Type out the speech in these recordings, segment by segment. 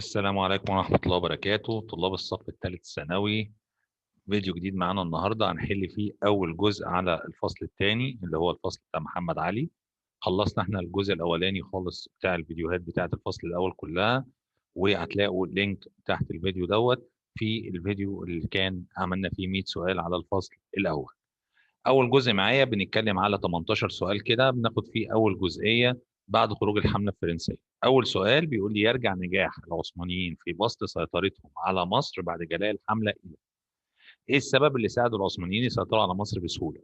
السلام عليكم ورحمة الله وبركاته. طلاب الصف الثالث ثانوي، فيديو جديد معانا النهارده هنحل فيه أول جزء على الفصل الثاني اللي هو الفصل بتاع محمد علي. خلصنا احنا الجزء الأولاني خالص بتاع الفيديوهات بتاعة الفصل الأول كلها، وهتلاقوا اللينك تحت الفيديو دوت في الفيديو اللي كان عملنا فيه 100 سؤال على الفصل الأول. أول جزء معايا بنتكلم على 18 سؤال كده، بناخد فيه أول جزئية بعد خروج الحملة الفرنسية. أول سؤال بيقول لي: يرجع نجاح العثمانيين في بسط سيطرتهم على مصر بعد جلاء الحملة إلى إيه السبب اللي ساعد العثمانيين يسيطروا على مصر بسهولة؟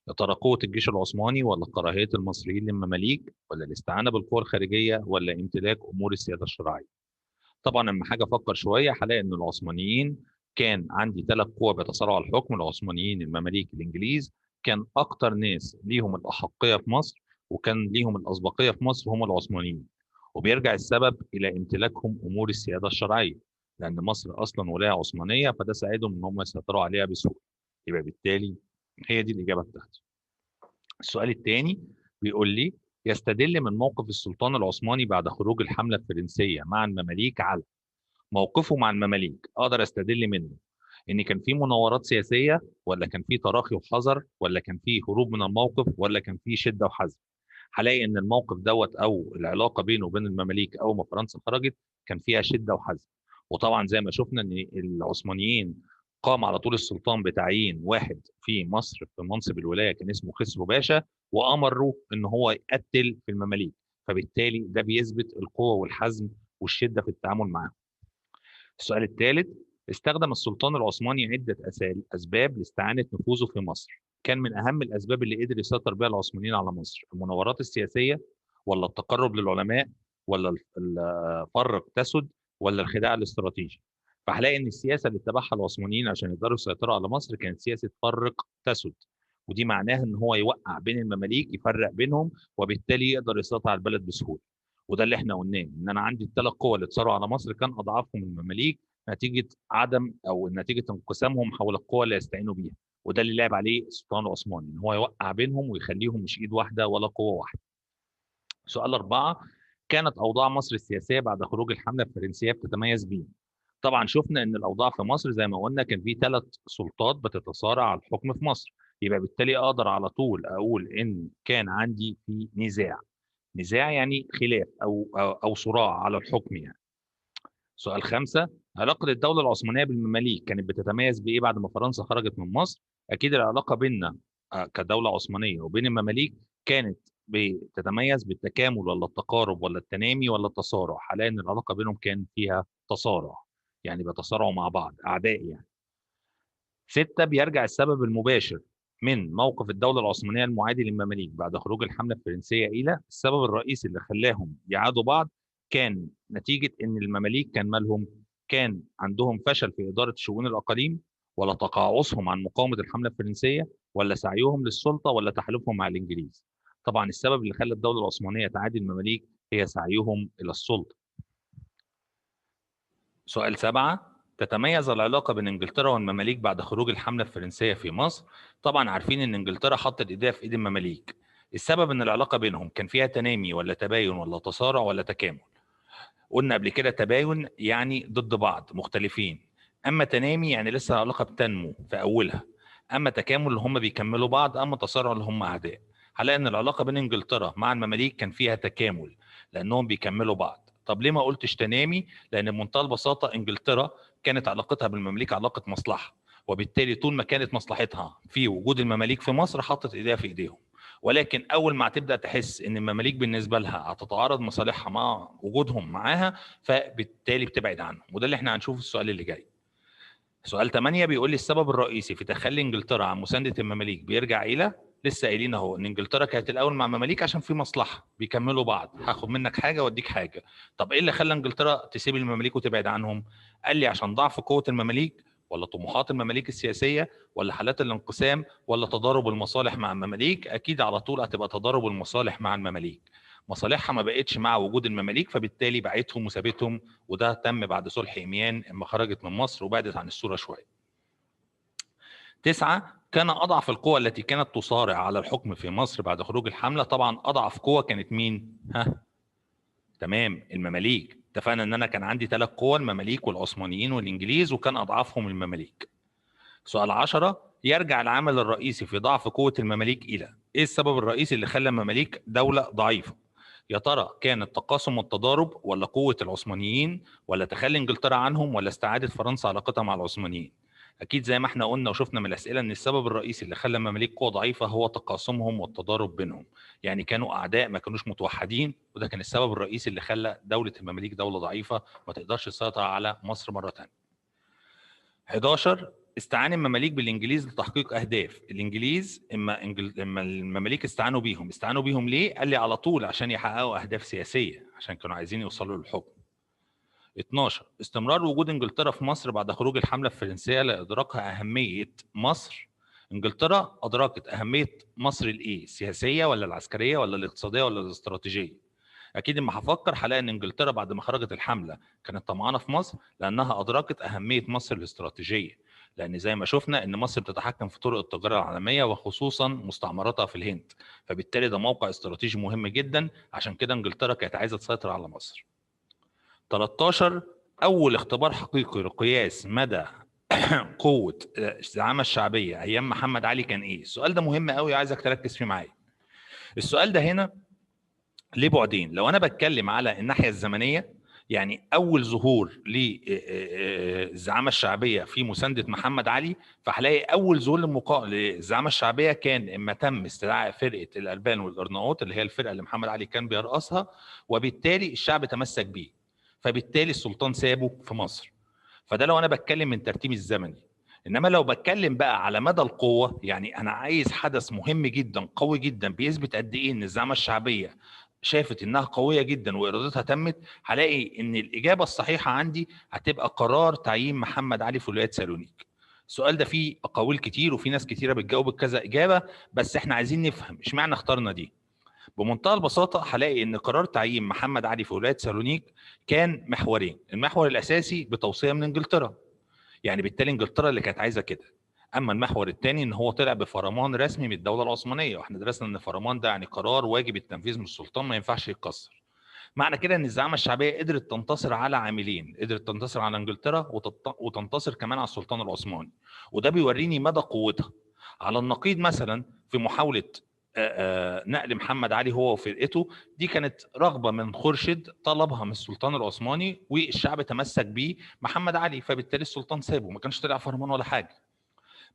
يا ترى قوة الجيش العثماني، ولا كراهية المصريين للمماليك، ولا الاستعانة بالقوى الخارجية، ولا امتلاك أمور السيادة الشرعية؟ طبعا لما حاجة أفكر شوية هلاقي إن العثمانيين كان عندي ثلاث قوى بيتصارعوا على الحكم: العثمانيين، المماليك، الإنجليز. كان أكتر ناس ليهم الأحقية في مصر وكان ليهم الأسبقية في مصر هم العثمانيين، وبيرجع السبب إلى امتلاكهم أمور السيادة الشرعية، لأن مصر أصلا ولاية عثمانية، فده ساعدهم إن هم يسيطروا عليها بسهولة. يبقى بالتالي هي دي الإجابة بتاعتي. السؤال الثاني بيقول لي: يستدل من موقف السلطان العثماني بعد خروج الحملة الفرنسية مع المماليك على موقفه مع المماليك. اقدر استدل منه ان كان في مناورات سياسيه، ولا كان في تراخي وحذر، ولا كان في هروب من الموقف، ولا كان في شده وحزم. هلاقي ان الموقف دوت او العلاقه بينه وبين المماليك اول ما فرنسا خرجت كان فيها شده وحزم. وطبعا زي ما شفنا ان العثمانيين قام على طول السلطان بتعيين واحد في مصر في منصب الولايه كان اسمه خسرو باشا، وامره ان هو يقتل في المماليك، فبالتالي ده بيثبت القوه والحزم والشده في التعامل معاهم. السؤال الثالث: استخدم السلطان العثماني عدة أسباب لاستعانة نفوذه في مصر. كان من أهم الأسباب اللي قدر يسيطر بها العثمانيين على مصر المناورات السياسية، ولا التقرب للعلماء، ولا فرق تسد، ولا الخداع الاستراتيجي؟ فهلاقي إن السياسة اللي اتبعها العثمانيين عشان يقدروا يسيطروا على مصر كانت سياسة فرق تسد، ودي معناها إن هو يوقع بين المماليك، يفرق بينهم، وبالتالي يقدر يسيطر على البلد بسهولة. وده اللي احنا قلناه، ان انا عندي الثلاث قوى اللي اتصارعوا على مصر كان اضعافهم المماليك نتيجه عدم او نتيجه انقسامهم حول القوى اللي يستعينوا بيها، وده اللي لعب عليه السلطان العثماني، ان هو يوقع بينهم ويخليهم مش ايد واحده ولا قوه واحده. سؤال أربعة: كانت أوضاع مصر السياسية بعد خروج الحملة الفرنسية بتتميز بيه. طبعا شفنا ان الاوضاع في مصر زي ما قلنا كان في ثلاث سلطات بتتصارع على الحكم في مصر، يبقى بالتالي اقدر على طول اقول ان كان عندي في نزاع يعني خلاف او صراع على الحكم يعني. سؤال خمسة: علاقة الدولة العثمانية بالمماليك كانت بتتميز بإيه بعد ما فرنسا خرجت من مصر؟ أكيد العلاقة بيننا كدولة عثمانية وبين المماليك كانت بتتميز بالتكامل، ولا التقارب، ولا التنامي، ولا التصارع؟ هلاقي إن العلاقة بينهم كان فيها تصارع، يعني بيتصارعوا مع بعض أعداء يعني. ستة: بيرجع السبب المباشر من موقف الدولة العثمانية المعادي للمماليك بعد خروج الحملة الفرنسية إلى السبب الرئيسي اللي خلاهم يعادوا بعض كان نتيجة إن المماليك كان مالهم؟ كان عندهم فشل في إدارة شؤون الأقاليم، ولا تقاعسهم عن مقاومة الحملة الفرنسية، ولا سعيهم للسلطة، ولا تحالفهم مع الإنجليز؟ طبعا السبب اللي خلى الدولة العثمانية تعادي المماليك هي سعيهم إلى السلطة. سؤال سبعة: تتميز العلاقة بين انجلترا والمماليك بعد خروج الحملة الفرنسية في مصر. طبعا عارفين ان انجلترا حطت ايديها في ايد المماليك. السبب ان العلاقة بينهم كان فيها تنامي، ولا تباين، ولا تصارع، ولا تكامل؟ قلنا قبل كده تباين يعني ضد بعض مختلفين، اما تنامي يعني لسه العلاقة بتنمو في اولها، اما تكامل اللي هم بيكملوا بعض، اما تصارع اللي هم اعداء. هنلاقي ان العلاقة بين انجلترا مع المماليك كان فيها تكامل لانهم بيكملوا بعض. طب ليه ما قلتش تنامي؟ لان بمنتهى البساطة انجلترا كانت علاقتها بالمماليك علاقة مصلحة، وبالتالي طول ما كانت مصلحتها في وجود المماليك في مصر حطت ايديها في ايديهم. ولكن اول ما هتبدا تحس ان المماليك بالنسبه لها هتتعارض مصالحها مع وجودهم معاها، فبالتالي بتبعد عنهم، وده اللي احنا هنشوفه السؤال اللي جاي. سؤال 8 بيقول لي: السبب الرئيسي في تخلي انجلترا عن مسانده المماليك بيرجع الى. لسه قايلين اهو ان انجلترا كانت الاول مع المماليك عشان في مصلحه بيكملوا بعض، هاخد منك حاجه واديك حاجه. طب ايه اللي خلى انجلترا تسيب المماليك وتبعد عنهم؟ قال لي عشان ضعف قوه المماليك، ولا طموحات المماليك السياسيه، ولا حالات الانقسام، ولا تضارب المصالح مع المماليك؟ اكيد على طول هتبقى تضارب المصالح مع المماليك. مصالحها ما بقتش مع وجود المماليك، فبالتالي باعتهم وسابتهم، وده تم بعد صلح ايميان لما خرجت من مصر وبعدت عن الصوره شويه. 9: كان أضعف القوى التي كانت تصارع على الحكم في مصر بعد خروج الحملة. طبعا أضعف قوة كانت مين؟ ها؟ تمام، المماليك. اتفقنا ان انا كان عندي 3 قوى، المماليك والعثمانيين والانجليز، وكان اضعفهم المماليك. سؤال 10، يرجع العامل الرئيسي في ضعف قوة المماليك إلى إيه؟ السبب الرئيسي اللي خلى المماليك دولة ضعيفة؟ يا ترى كان التقاسم والتضارب، ولا قوة العثمانيين، ولا تخلي انجلترا عنهم، ولا استعادة فرنسا علاقتها مع العثمانيين؟ أكيد زي ما احنا قلنا وشفنا من الأسئلة إن السبب الرئيسي اللي خلى المماليك قوة ضعيفة هو تقاسمهم والتضارب بينهم، يعني كانوا أعداء ما كانوش متوحدين، وده كان السبب الرئيسي اللي خلى دولة المماليك دولة ضعيفة ما تقدرش تسيطر على مصر مرة ثانية. 11، استعان المماليك بالانجليز لتحقيق اهداف. الانجليز اما المماليك استعانوا بيهم ليه؟ قال لي على طول عشان يحققوا اهداف سياسيه، عشان كانوا عايزين يوصلوا للحكم. 12، استمرار وجود انجلترا في مصر بعد خروج الحمله الفرنسيه لادراكها اهميه مصر. انجلترا ادركت اهميه مصر لايه؟ السياسيه ولا العسكريه ولا الاقتصاديه ولا الاستراتيجيه؟ اكيد اما هفكر هلاقي ان انجلترا بعد ما خرجت الحمله كانت طمعانه في مصر، لانها ادركت اهميه مصر الاستراتيجيه، لان زي ما شفنا ان مصر بتتحكم في طرق التجاره العالميه وخصوصا مستعمراتها في الهند، فبالتالي ده موقع استراتيجي مهم جدا، عشان كده انجلترا كانت عايزه تسيطر على مصر. 13، اول اختبار حقيقي لقياس مدى قوه الزعامه الشعبيه ايام محمد علي كان ايه؟ السؤال ده مهم قوي، عايزك تركز فيه معايا. السؤال ده هنا ليه بعدين. لو انا بتكلم على الناحيه الزمنيه، يعني اول ظهور للزعامه الشعبيه في مسانده محمد علي، فهلاقي اول ظهور للزعامه الشعبيه كان اما تم استدعاء فرقه الالبان والارناؤوط، اللي هي الفرقه اللي محمد علي كان بيرأسها، وبالتالي الشعب تمسك بيه، فبالتالي السلطان سابه في مصر. فده لو انا بتكلم من ترتيب الزمني. انما لو بتكلم بقى على مدى القوه، يعني انا عايز حدث مهم جدا قوي جدا بيثبت قد ايه ان الزعامه الشعبيه شافت انها قويه جدا وارادتها تمت، هلاقي ان الاجابه الصحيحه عندي هتبقى قرار تعيين محمد علي في ولايه سالونيك. السؤال ده فيه اقاويل كتير وفي ناس كتيره بتجاوب بكذا اجابه، بس احنا عايزين نفهم اشمعنى اخترنا دي. بمنتهى البساطه هلاقي ان قرار تعيين محمد علي في ولايه سالونيك كان محورين. المحور الاساسي بتوصيه من انجلترا، يعني بالتالي انجلترا اللي كانت عايزه كده. اما المحور الثاني ان هو طلع بفرمان رسمي من الدوله العثمانيه، واحنا درسنا ان فرمان ده يعني قرار واجب التنفيذ من السلطان ما ينفعش يتكسر. معنى كده ان الزعامه الشعبيه قدرت تنتصر على عاملين، قدرت تنتصر على انجلترا وتنتصر كمان على السلطان العثماني، وده بيوريني مدى قوتها. على النقيض مثلا في محاوله نقل محمد علي هو وفرقته، دي كانت رغبه من خورشيد طلبها من السلطان العثماني والشعب تمسك بيه محمد علي، فبالتالي السلطان سابه، ما كانش طلع فرمان ولا حاجه.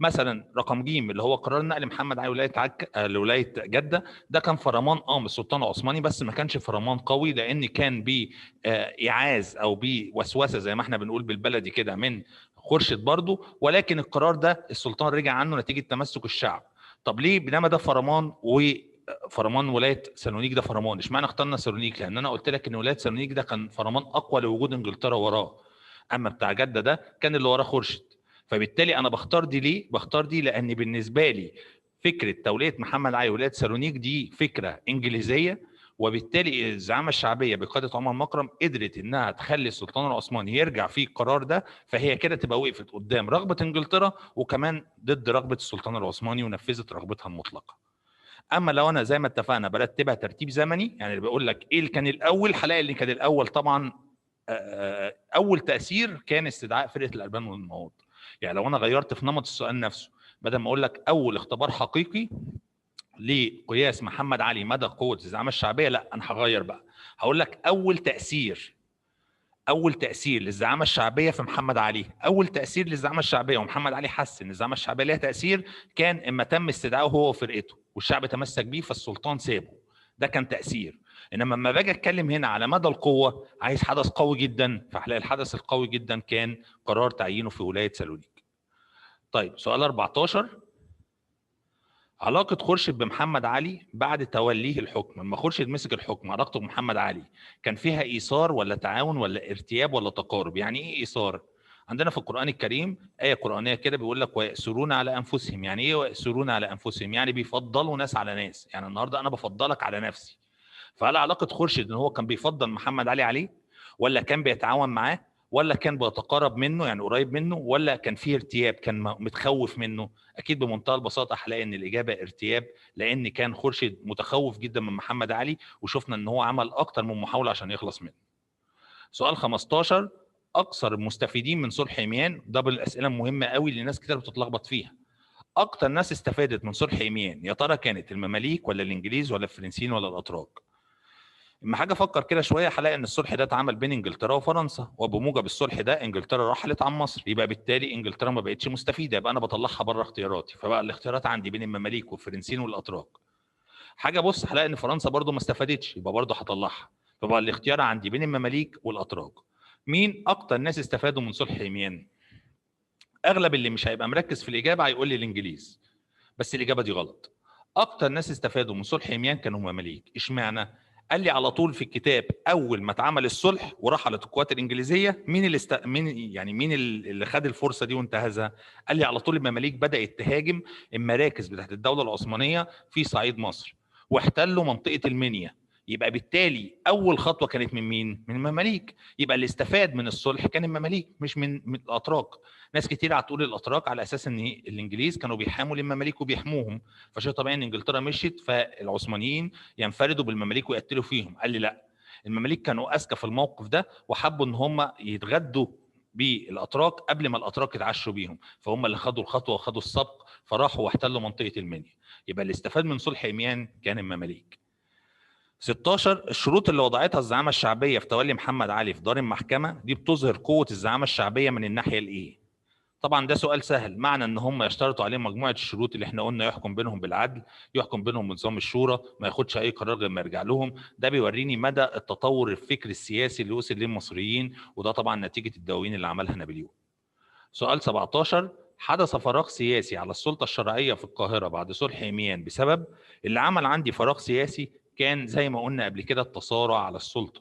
مثلا رقم ج اللي هو قرار نقل محمد علي لولايه جده، ده كان فرمان من السلطان العثماني، بس ما كانش فرمان قوي لان كان بايعاز او بوسوسه زي ما احنا بنقول بالبلدي كده من خورشيد برضه، ولكن القرار ده السلطان رجع عنه نتيجه تمسك الشعب. طب ليه بينما ده فرمان فرمان ولايه سالونيك ده فرمان؟ اشمعنى اخترنا سالونيك؟ لان انا قلت لك ان ولايه سالونيك ده كان فرمان اقوى لوجود انجلترا وراه، اما بتاع جده ده كان اللي وراه خورشيد. فبالتالي انا بختار دي ليه؟ بختار دي لان بالنسبه لي فكره توليه محمد علي ولايه سالونيك دي فكره انجليزيه، وبالتالي الزعامه الشعبيه بقياده عمر مكرم قدرت انها تخلي السلطان العثماني يرجع في القرار ده، فهي كده تبقى وقفت قدام رغبه انجلترا وكمان ضد رغبه السلطان العثماني ونفذت رغبتها المطلقه. اما لو انا زي ما اتفقنا برتبها ترتيب زمني، يعني بقول لك ايه اللي كان الاول، هلاقي اللي كان الاول طبعا اول تاثير كان استدعاء فرقه الالبان والمواد. يعني لو انا غيرت في نمط السؤال نفسه، بدل ما اقول لك اول اختبار حقيقي لقياس محمد علي مدى قوه الزعامه الشعبيه، لا انا هغير بقى، هقول لك اول تاثير للزعامه الشعبيه في محمد علي. اول تاثير للزعامه الشعبيه ومحمد علي حس ان الزعامه الشعبيه ليها تاثير كان اما تم استدعائه هو وفرقته والشعب تمسك بيه فالسلطان سابه، ده كان تاثير. انما لما باجي اتكلم هنا على مدى القوه، عايز حدث قوي جدا، فهلاقي الحدث القوي جدا كان قرار تعيينه في ولايه سالونيك. طيب سؤال 14، علاقة خورشيد بمحمد علي بعد توليه الحكم. لما خورشيد مسك الحكم علاقته بمحمد علي كان فيها إيثار ولا تعاون ولا ارتياب ولا تقارب؟ يعني إيه إيثار؟ عندنا في القرآن الكريم آية قرآنية كده بيقول لك ويأسرون على أنفسهم. يعني إيه ويأسرون على أنفسهم؟ يعني بيفضلوا ناس على ناس، يعني النهاردة أنا بفضلك على نفسي. فهل علاقة خورشيد إن هو كان بيفضل محمد علي عليه، ولا كان بيتعاون معاه، ولا كان بيتقرب منه يعني قريب منه، ولا كان فيه ارتياب كان متخوف منه؟ اكيد بمنتهى البساطه هلاقي ان الاجابه ارتياب، لان كان خورشيد متخوف جدا من محمد علي، وشفنا ان هو عمل اكتر من محاوله عشان يخلص منه. سؤال 15 اكثر المستفيدين من صلح عميان، ده من الاسئله المهمه قوي اللي ناس كتير بتتلخبط فيها. اكتر ناس استفادت من صلح عميان يا ترى كانت المماليك ولا الانجليز ولا الفرنسيين ولا الاتراك؟ اما حاجه افكر كده شويه هلاقي ان الصلح ده اتعمل بين انجلترا وفرنسا، وبموجب الصلح ده انجلترا رحلت عن مصر، يبقى بالتالي انجلترا ما بقتش مستفيده، يبقى انا بطلعها بره اختياراتي، فبقى الاختيارات عندي بين المماليك والفرنسيين والاتراك. حاجه بص هلاقي ان فرنسا برضو ما استفادتش، يبقى برضو هطلعها، فبقى الاختيار عندي بين المماليك والاتراك. مين اكتر ناس استفادوا من صلح عميان؟ اغلب اللي مش هيبقى مركز في الاجابه هيقول لي الانجليز، بس الاجابه دي غلط. اكتر ناس استفادوا من صلح عميان كانوا مماليك. اشمعنى؟ قال لي على طول في الكتاب اول ما اتعمل الصلح ورحلت القوات الانجليزيه مين مين اللي خد الفرصه دي وانتهزها؟ قال لي على طول المماليك بدات تهاجم المراكز بتاعت الدوله العثمانيه في صعيد مصر، واحتلوا منطقه المنيا. يبقى بالتالي اول خطوه كانت من مين؟ من المماليك. يبقى اللي استفاد من الصلح كان المماليك مش من الاتراك. ناس كتير هتقول الاتراك على اساس ان الانجليز كانوا بيحاموا للمماليك وبيحموهم، فشيء طبيعي ان انجلترا مشيت فالعثمانيين ينفردوا بالمماليك ويقتلوا فيهم. قال لي لا، المماليك كانوا اذكى في الموقف ده وحبوا ان هم يتغدوا بالاتراك قبل ما الاتراك يتعشوا بيهم، فهم اللي خدوا الخطوه وخدوا السبق فراحوا واحتلوا منطقه المنيا. يبقى اللي استفاد من صلح عميان كان المماليك. 16 الشروط اللي وضعتها الزعامه الشعبيه في تولي محمد علي في دار المحكمه دي بتظهر قوه الزعامه الشعبيه من الناحيه الايه؟ طبعا ده سؤال سهل، معنى ان هم يشترطوا عليه مجموعه الشروط اللي احنا قلنا: يحكم بينهم بالعدل، يحكم بينهم بنظام الشورى، ما ياخدش اي قرار غير ما يرجع لهم. ده بيوريني مدى التطور الفكري السياسي اللي وصل ليه المصريين، وده طبعا نتيجه الدواوين اللي عملها نابليون. سؤال 17 حدث فراغ سياسي على السلطه الشرعيه في القاهره بعد صلح عميان بسبب اللي عمل عندي فراغ سياسي كان زي ما قلنا قبل كده التصارع على السلطه.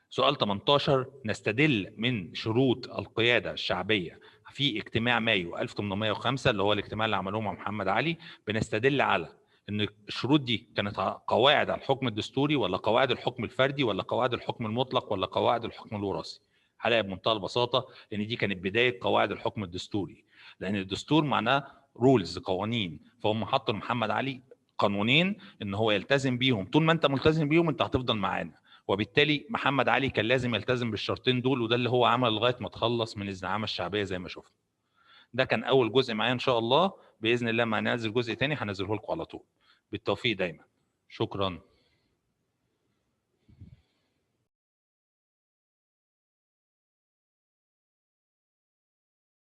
سؤال 18 نستدل من شروط القيادة الشعبية في اجتماع مايو 1805 اللي هو الاجتماع اللي عملوه مع محمد علي، بنستدل على ان الشروط دي كانت قواعد على الحكم الدستوري ولا قواعد الحكم الفردي ولا قواعد الحكم المطلق ولا قواعد الحكم الوراثي. هلاقي بمنتهى البساطة ان دي كانت بداية قواعد الحكم الدستوري، لان الدستور معناه رولز قوانين، فهم حطوا لمحمد علي قانونين ان هو يلتزم بيهم، طول ما انت ملتزم بيهم انت هتفضل معانا، وبالتالي محمد علي كان لازم يلتزم بالشرطين دول، وده اللي هو عمل لغايه ما تخلص من الزعامه الشعبيه زي ما شفنا. ده كان اول جزء معايا، ان شاء الله باذن الله ما هننزل جزء تاني هنزله لكم على طول. بالتوفيق دايما، شكرا.